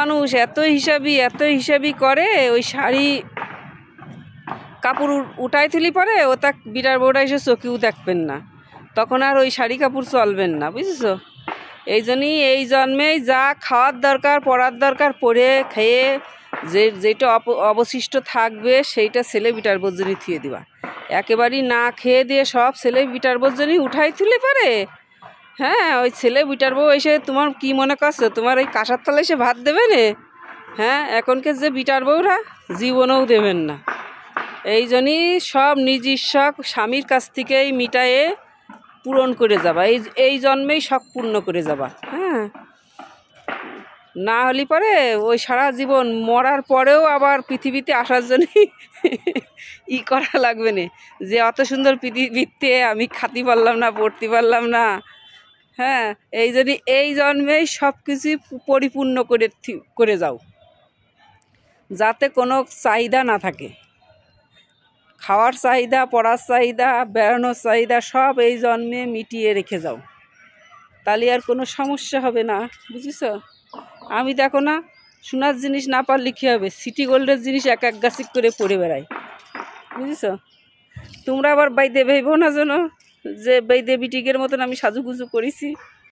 মানুষ এত হিসাবি করে, ওই শাড়ি কাপড় উঠাই তুলি পরে ও তা বিটার বউটা এসে চোখেও দেখবেন না, তখন আর ওই শাড়ি কাপড় চলবেন না, বুঝেছো? এই জন্যই এই জন্মেই যা খাওয়ার দরকার পড়ার দরকার পড়ে খেয়ে যেটা অবশিষ্ট থাকবে সেইটা ছেলে বিটার বর্জনী থুয়ে দিবা। একেবারেই না খেয়ে দিয়ে সব ছেলে বিটার বর্জনী উঠাই তুলে পারে। হ্যাঁ, ওই ছেলে বিটার বউ এসে তোমার কি মনে করছো তোমার ওই কাঁসার তলে এসে ভাত দেবে না? হ্যাঁ, এখনকার যে বিটার বউরা জীবনেও দেবেন না। এই জন্যই সব নিজস্ব স্বামীর কাছ থেকেই মিটায়ে পূরণ করে যাবা, এই জন্মেই শখ পূর্ণ করে যাবা। হ্যাঁ, না হলে পরে ওই সারা জীবন মরার পরেও আবার পৃথিবীতে আসার জন্য করা লাগবে না, যে অত সুন্দর পৃথিবীতে আমি খাতি পারলাম না, পড়তে পারলাম না। হ্যাঁ, এই জন্য এই জন্মেই সব কিছু পরিপূর্ণ করে যাও, যাতে কোনো চাহিদা না থাকে। খাওয়ার চাহিদা, পড়ার চাহিদা, বেড়ানোর চাহিদা সব এই জন্মে মিটিয়ে রেখে যাও, তাহলে আর কোনো সমস্যা হবে না, বুঝেছ? আমি দেখো না, সোনার জিনিস না পারলে কী হবে, সিটি গোল্ডের জিনিস এক গাছি করে পড়ে বেড়াই, বুঝেছ? তোমরা আবার বাইদে ভেবো না যেন যে বাইদে বিটিকের মতন আমি সাজুগুজু করেছি।